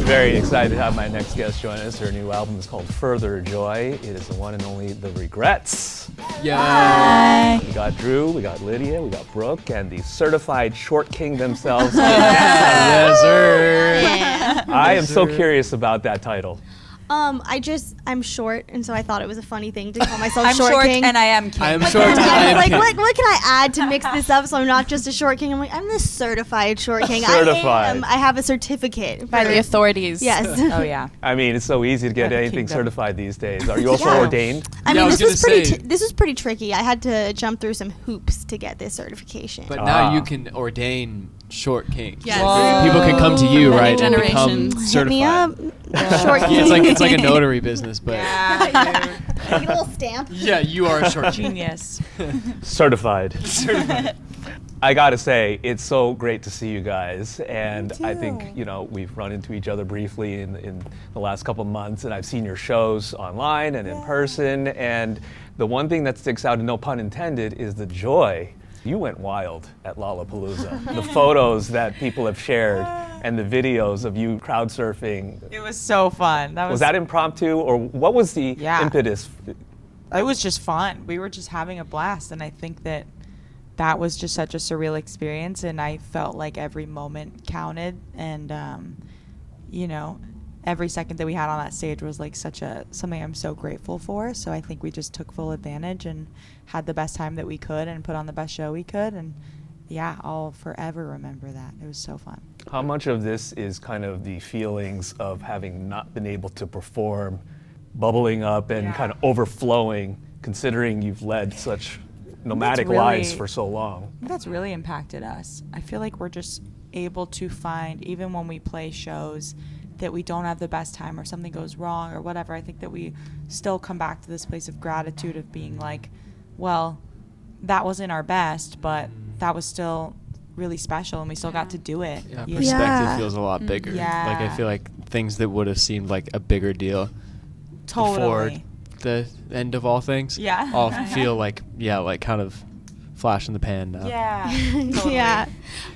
Very excited to have my next guest join us. Her new album is called Further Joy. It is the one and only The Regrets. Yeah. We got Drew, we got Lydia, we got Brooke, and the certified short king themselves. Yes, sir. Yeah. I am so curious about that title. I'm short, and so I thought it was a funny thing to call myself I'm short king. and I am king. I am But short. then I I am was like, king. what can I add to mix this up so I'm not just a short king? I'm like, I'm the certified short king. Certified. I have a certificate. By for- the authorities. Yes. Oh yeah. I mean, it's so easy to get Yeah, anything kingdom. certified these days. Are you also Yeah. ordained? I Yeah, I mean, was this was pretty tricky. I had to jump through some hoops to get this certification. But now Ah. you can ordain short kings. Yes. Whoa. People can come to you, Many right, and become generations. Hit me up. certified. Short king. Yeah, it's like a notary business, but Get a little stamp. yeah, you are a short king. Genius. Certified. I gotta say, it's so great to see you guys, and I think we've run into each other briefly in the last couple of months, and I've seen your shows online and in person, and the one thing that sticks out, and no pun intended, is the joy. You went wild at Lollapalooza. The photos that people have shared and the videos of you crowd surfing. It was so fun. Was that impromptu, or what was the Yeah. impetus? It was just fun. We were just having a blast, and I think that was just such a surreal experience, and I felt like every moment counted, and every second that we had on that stage was like something I'm so grateful for. So I think we just took full advantage and had the best time that we could and put on the best show we could, and yeah, I'll forever remember that. It was so fun. How much of this is kind of the feelings of having not been able to perform, bubbling up and kind of overflowing, considering you've led such nomadic lives for so long? I think that's really impacted us. I feel like we're just able to find, even when we play shows that we don't have the best time or something goes wrong or whatever, I think that we still come back to this place of gratitude of being like, well, that wasn't our best, but that was still really special and we still got to do it. Yeah, you know? perspective Yeah. feels a lot bigger. Yeah. Like I feel like things that would have seemed like a bigger deal before Totally. the end of all things, Yeah. all feel like kind of flash in the pan now. Yeah. Totally. Yeah.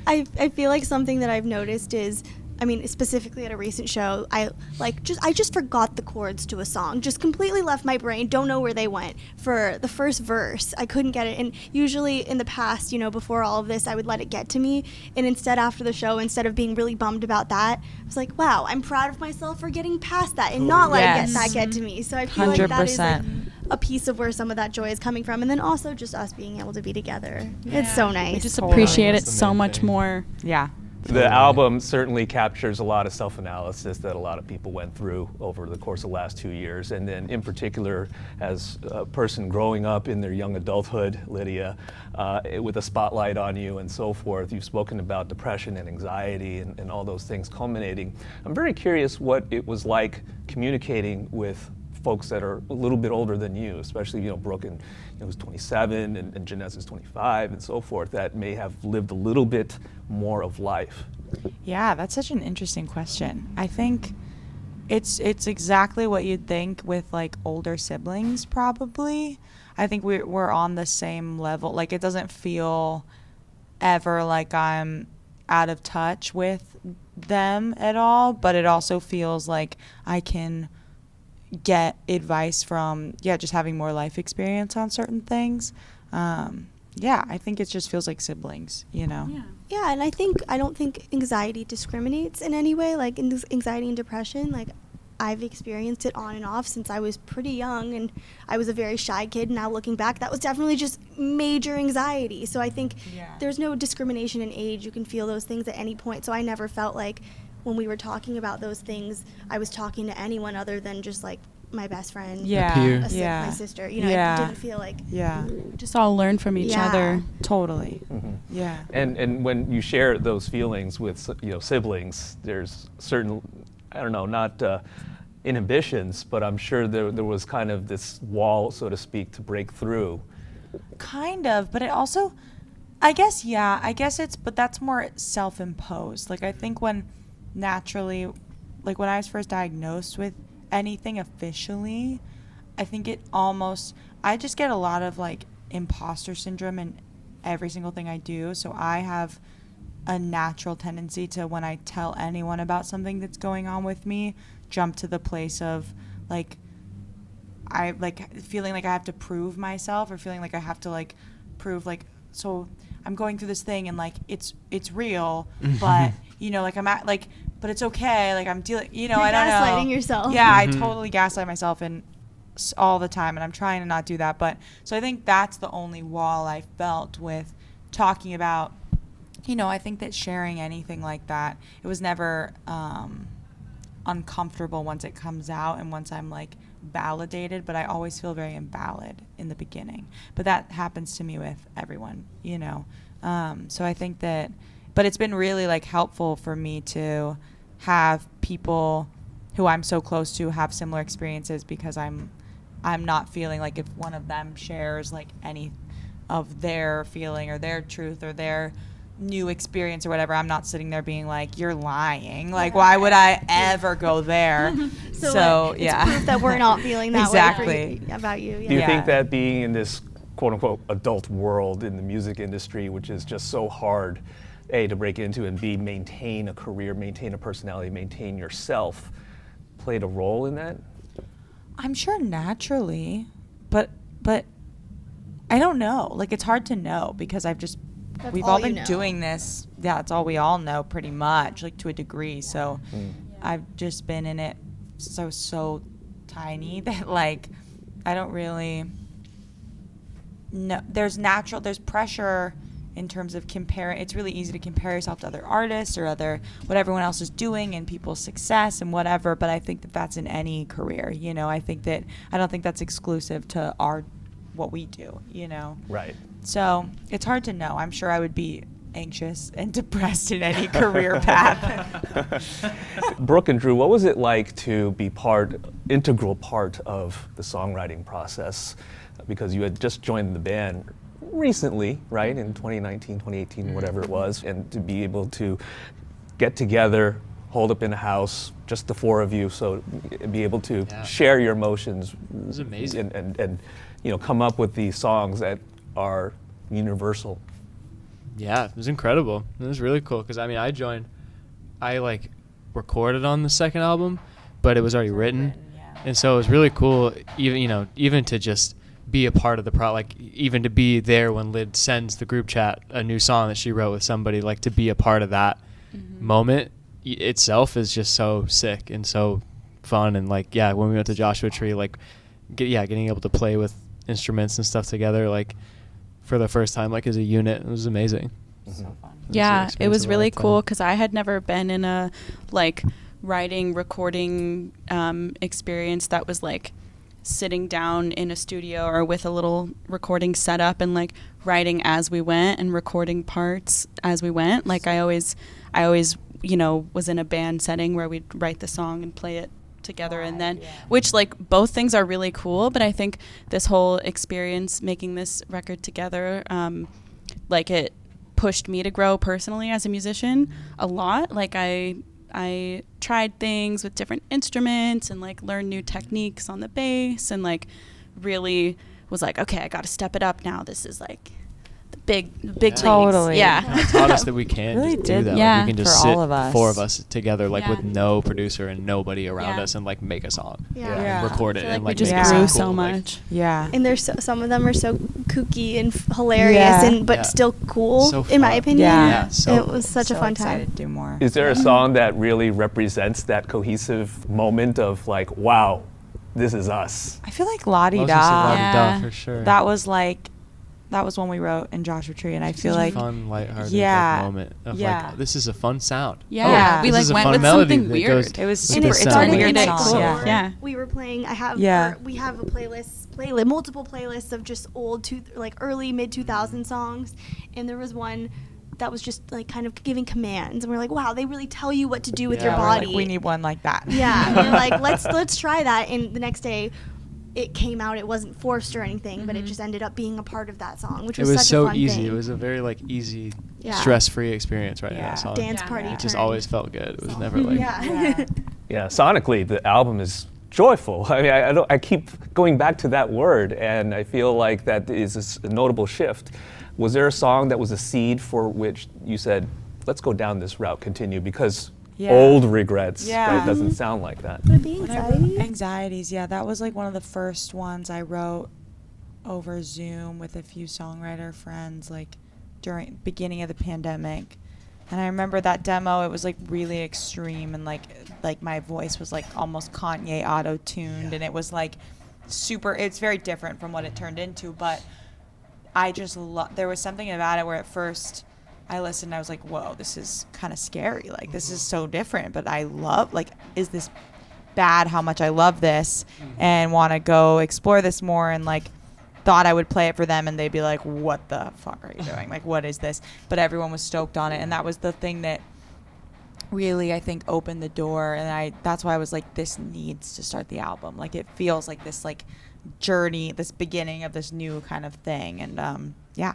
I feel like something that I've noticed is, I mean, specifically at a recent show, I just forgot the chords to a song. Just completely left my brain. Don't know where they went. For the first verse, I couldn't get it. And usually in the past, before all of this, I would let it get to me. And instead, after the show, instead of being really bummed about that, I was like, wow, I'm proud of myself for getting past that and not letting that get to me. So I feel like that is like 100%. a piece of where some of that joy is coming from. And then also just us being able to be together. It's so nice. We just Totally. appreciate it That's the so main much thing. more. Yeah. The album certainly captures a lot of self-analysis that a lot of people went through over the course of the last 2 years. And then in particular, as a person growing up in their young adulthood, Lydia, with a spotlight on you and so forth, you've spoken about depression and anxiety and all those things culminating. I'm very curious what it was like communicating with folks that are a little bit older than you, especially, Brooke who's 27 and Jeanette is 25 and so forth, that may have lived a little bit more of life. Yeah, that's such an interesting question. I think it's exactly what you'd think with like older siblings probably. I think we're on the same level. Like it doesn't feel ever like I'm out of touch with them at all, but it also feels like I can get advice from just having more life experience on certain things. I think it just feels like siblings, Yeah, and I don't think anxiety discriminates in any way. Like anxiety and depression, like I've experienced it on and off since I was pretty young, and I was a very shy kid. Now looking back, that was definitely just major anxiety. So I think there's no discrimination in age. You can feel those things at any point. So I never felt like when we were talking about those things, I was talking to anyone other than just like my best friend, peer. my sister. It didn't feel like Just all learn from each other. Totally. Mm-hmm. Yeah. And when you share those feelings with siblings, there's certain, I don't know, not inhibitions, but I'm sure there was kind of this wall, so to speak, to break through. Kind of, but it also, but that's more self-imposed. Like I think when naturally, like when I was first diagnosed with anything officially, I think I just get a lot of like imposter syndrome in every single thing I do. So I have a natural tendency to, when I tell anyone about something that's going on with me, jump to the place of like I like feeling like I have to prove myself, or feeling like I have to like prove like, so I'm going through this thing and like it's real, but you know, like I'm at like, but it's okay, like I'm dealing, you know, You're I don't know. gaslighting yourself. Yeah, I totally gaslight myself and all the time, and I'm trying to not do that. But so I think that's the only wall I felt with talking about, you know, I think that sharing anything like that, it was never uncomfortable once it comes out and once I'm like validated, but I always feel very invalid in the beginning. But that happens to me with everyone, you know. So I think that, but it's been really like helpful for me to have people who I'm so close to have similar experiences, because I'm not feeling like if one of them shares like any of their feeling or their truth or their new experience or whatever, I'm not sitting there being like, you're lying, like why would I ever go there? So it's yeah, proof that we're not feeling that Exactly. way for you, about you. Do you Yeah. think that being in this quote unquote adult world in the music industry, which is just so hard, A, to break into, and B, maintain a career, maintain a personality, maintain yourself, played a role in that? I'm sure naturally, but I don't know. Like it's hard to know, because That's we've all all you been know. doing this. Yeah, that's all we all know pretty much, like to a degree. So I've just been in it so tiny that like I don't really know. There's pressure in terms of comparing. It's really easy to compare yourself to other artists or what everyone else is doing and people's success and whatever, but I think that that's in any career, you know. I don't think that's exclusive to what we do, you know. Right. So it's hard to know. I'm sure I would be anxious and depressed in any career path. Brooke and Drew, what was it like to be integral part of the songwriting process? Because you had just joined the band recently, right, in 2019, 2018, whatever it was, and to be able to get together, hold up in a house, just the four of you, so be able to share your emotions. It was amazing. And you know, come up with these songs that are universal. Yeah, it was incredible. It was really cool because I like recorded on the second album, but it was already written, and so it was really cool. Even to just be a part of the like even to be there when Lyd sends the group chat a new song that she wrote with somebody, like to be a part of that moment itself is just so sick and so fun. And like when we went to Joshua Tree, like getting able to play with instruments and stuff together, like for the first time, like as a unit, it was amazing. So fun. Yeah, it was really lifetime. cool because I had never been in a like writing, recording experience that was like sitting down in a studio or with a little recording setup and like writing as we went and recording parts as we went. Like I always, you know, was in a band setting where we'd write the song and play it together, and then which like both things are really cool, but I think this whole experience making this record together, like it pushed me to grow personally as a musician a lot. Like I tried things with different instruments and like learned new techniques on the bass, and like really was like, okay, I got to step it up now. This is like the big Totally. leagues. Yeah. It taught us that we can Really just do did, that. yeah. Like we can just For sit all of us. four of us together, like Yeah. with no producer and nobody around Yeah. us, and like make a song. Yeah. And record it I feel like and we like just make it grew sound so cool. Like, much. Yeah. And there's some of them are so kooky and hilarious, Yeah. but Yeah. still cool, So in my fun. opinion. Yeah. so It was such a So fun excited time. to do more. Is there a song that really represents that cohesive moment of like, wow, this is us? I feel like La Di I was gonna say Da. Yeah. for sure. That was one we wrote in Joshua Tree, and I feel Such a like fun, lighthearted Yeah. like, moment of Yeah. like, this is a fun sound. Yeah. Oh, We this like is a went fun with melody something that weird. goes it was with And super. it this It's a started sound. the weird night song. before. Yeah. Yeah. We were playing. Yeah. We have a multiple playlists of just old, early mid 2000 songs, and there was one that was just like kind of giving commands, and we're like, wow, they really tell you what to do with Yeah, your we're body. Like, we need one like that. Yeah, and we're like, let's try that. And the next day, it came out. It wasn't forced or anything, but it just ended up being a part of that song, which It was, was such so a fun easy. thing. It was a very like easy, Yeah. stress-free experience writing Yeah. that song. Dance Yeah. party. Yeah. It just turn. always felt good. It was never like Yeah. Yeah, sonically, the album is joyful. I mean, I keep going back to that word, and I feel like that is a notable shift. Was there a song that was a seed for which you said, let's go down this route, continue, because Yeah. old regrets, Yeah. right, doesn't sound like that. Would it be When I anxiety? wrote anxieties, yeah, that was like one of the first ones I wrote over Zoom with a few songwriter friends, like during beginning of the pandemic. And I remember that demo, it was like really extreme, and like my voice was like almost Kanye auto-tuned, and it was like super, it's very different from what it turned into, but I just there was something about it where at first I listened and I was like, whoa, this is kind of scary. Like, this is so different, but I love, like, is this bad how much I love this and want to go explore this more, and like thought I would play it for them and they'd be like, what the fuck are you doing? Like, what is this? But everyone was stoked on it, and that was the thing that really, I think, opened the door, and that's why I was like, this needs to start the album. Like, it feels like this like journey, this beginning of this new kind of thing. And yeah.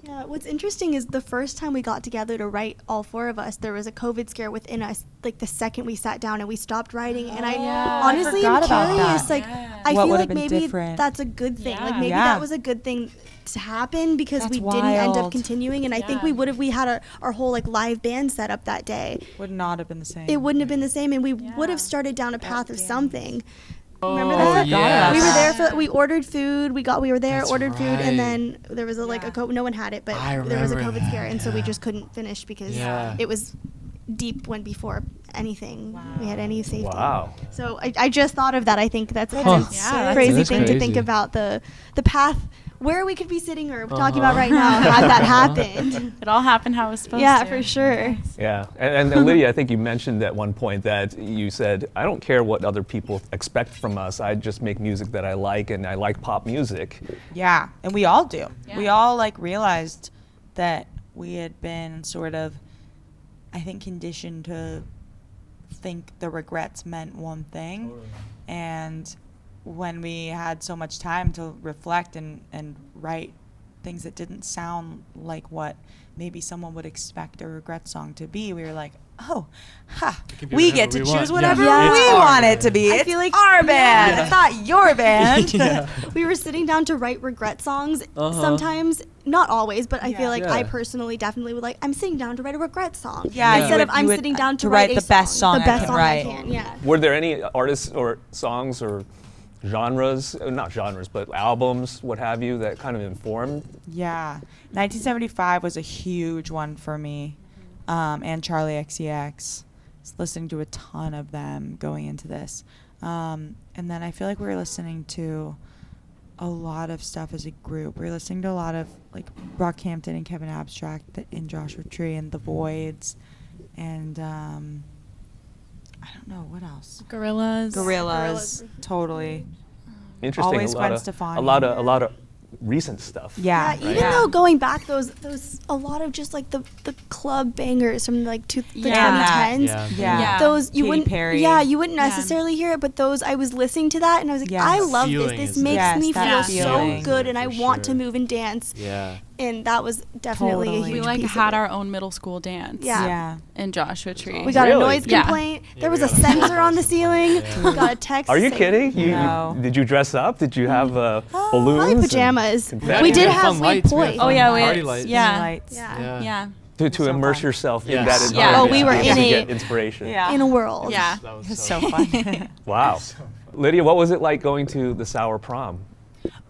Yeah, what's interesting is the first time we got together to write, all four of us, there was a COVID scare within us, like the second we sat down and we stopped writing. And I honestly am forgot about curious, that. like, Yeah. I What feel would've like been maybe different? that's a good thing. Like, Yeah. maybe Yeah. that was a good thing to happen because That's we didn't end up wild. continuing. And I think Yeah. we had our whole like live band set up that day. Would not have been the same. It wouldn't have been the same, and we would have Yeah. started down a path of damn. something. Oh, Remember that? yes. We were there for. We ordered food. We were there, That's ordered food, right. and then there was a like Yeah. a no one had it, but I there was a remember COVID scare, that, and so we yeah. just couldn't finish because Yeah. it was deep when before anything we had any safety. Wow. So I just thought of that. I think that's a Huh. Yeah, crazy that's thing to think crazy. about the path where we could be sitting or talking about right now had that happened. It all happened how it was supposed Yeah, to. for sure. Yeah, and Olivia, I think you mentioned at one point that you said, I don't care what other people expect from us. I just make music that I like, and I like pop music. Yeah, and we all do. Yeah. We all like realized that we had been sort of, I think, conditioned to think the regrets meant one thing. And when we had so much time to reflect and write things that didn't sound like what maybe someone would expect a regret song to be, we were like, oh, ha, can be we whatever get to we choose want. whatever Yeah. we It's our want it to band. be. I It's feel like- our band. Yeah. It's not your band. Yeah. We were sitting down to write regret songs. Uh-huh. Sometimes, not always, but I feel like Yeah. I personally definitely would like. I'm sitting down to write a regret song. Yeah, you Instead would- of I'm you would, sitting down to write a the best song the I best can song write. I can. Yeah. Were there any artists or songs or genres, not genres, but albums, what have you, that kind of informed? Yeah, 1975 was a huge one for me, and Charlie XCX. Was listening to a ton of them going into this, and then I feel like we were listening to a lot of stuff as a group. We were listening to a lot of like Brockhampton and Kevin Abstract in Joshua Tree and The Voids, and I don't know what else. Gorillas. Gorillas, totally. Interesting. Always a lot Gwen of, Stefani. a lot of recent stuff. Yeah, Yeah, even though going back those a lot of just like the club bangers from like the Yeah. 2010s. Yeah. Yeah. Those you Katy wouldn't Perry. yeah, you wouldn't Yeah. necessarily hear it, but those I was listening to that and I was like, Yes. I love Feeling this. is This makes Yes, me that feel feeling. so good and I For want to sure. move and dance. Yeah. And that was definitely a Totally. huge We like piece of had it. our own middle school dance. Yeah. Yeah. In Joshua Tree. We got Really? a noise Yeah. complaint. Yeah, There we was a got a sensor on the ceiling. Yeah. We got a text. Are you saying- kidding? No. Did you dress up? Did you have balloons? Probably and pajamas. confetti? We did had have fun lights. We had poi. fun Oh, yeah, we party had- lights. yeah. Lights. Yeah. Yeah. To So immerse fun. yourself in Yes. that Yeah. environment. Oh, we were to in get a- inspiration. Yeah. In a world. Yeah. That was It's so so fun. Wow. Lydia, what was it like going to the Sour Prom?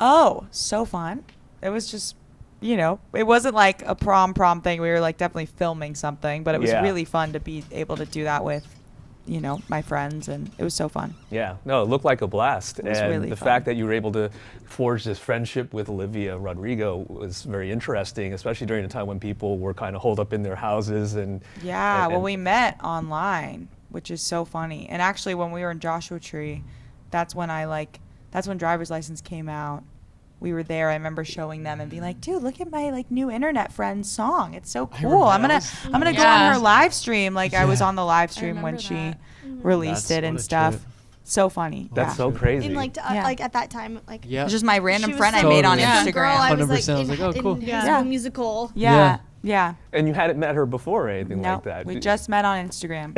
Oh, so fun. It was just, it wasn't like a prom thing. We were like definitely filming something, but it was Yeah. really fun to be able to do that with, my friends, and it was so fun. Yeah, no, it looked like a blast. It was And really the fun. fact that you were able to forge this friendship with Olivia Rodrigo was very interesting, especially during a time when people were kind of holed up in their houses. And Yeah, and- well, we met online, which is so funny. And actually, when we were in Joshua Tree, that's when Driver's License came out. We were there. I remember showing them and being like, "Dude, look at my new internet friend's song. It's so cool. I'm remember gonna that go Yeah. on her live stream. Like I was Yeah. on the live stream when remember she that. released That's it and what a stuff. trip. So funny. that's yeah. so crazy. And like, Yeah. like at that time, like Yeah. It's just my random she was friend I so- made on Totally. some Instagram. girl I was 100%. I like was in, like, oh, cool. in Yeah. High School Musical. Yeah, yeah. And you hadn't met her before or anything No, like that? we just met on Instagram.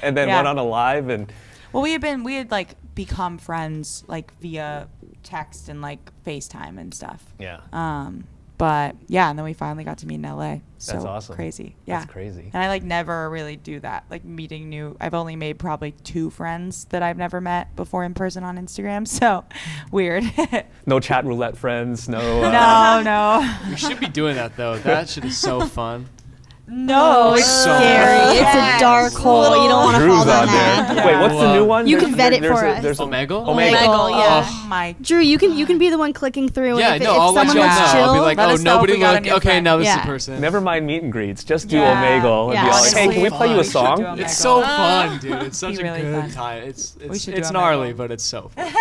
and then Yeah. went on a live and Well, we had like become friends like via text and like FaceTime and stuff. yeah. But yeah, and then we finally got to meet in LA. So That's awesome. crazy. Yeah. That's crazy. And I like never really do that, like meeting new. I've only made probably 2 friends that I've never met before in person on Instagram. So weird. No chat roulette friends. No. No. We should be doing that though. That shit is so fun. No, it's so scary. It's a Yes. dark hole. You don't want to Drew's fall down on there. that. Wait, what's the new one? You can vet it for us. There's Omegle? Omegle, yeah. Oh my. Drew, you can be the one clicking through. Yeah, and if, no, if I'll let someone y'all know. looks chill, I'll be like, Let oh, us know if nobody we got a look. new Okay, friend. now this is Yeah. the person. Never mind meet and greets. Just do Yeah. Omegle and Yeah. be like, Honestly, hey, can we play you a we should song? do Omegle. It's so fun, dude. It's such Be a really good fun. time. We should do It's Omegle. gnarly, but it's so fun.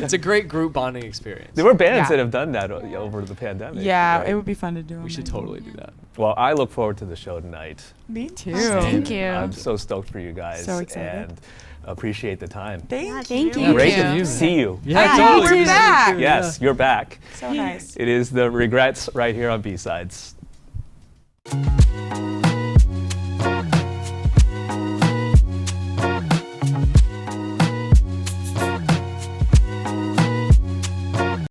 It's a great group bonding experience. There were bands Yeah. that have done that over the pandemic. Yeah, right? it would be fun to do. We should Omegle. totally do that. Well, I look forward to the show tonight. Me too. Thank you. I'm so stoked for you guys. So excited. And appreciate the time. Thank you. you. Great you. to see you. Yeah, Yeah, totally. you too. Back. Yes, you're back. So nice. It is the Regrets right here on B-Sides.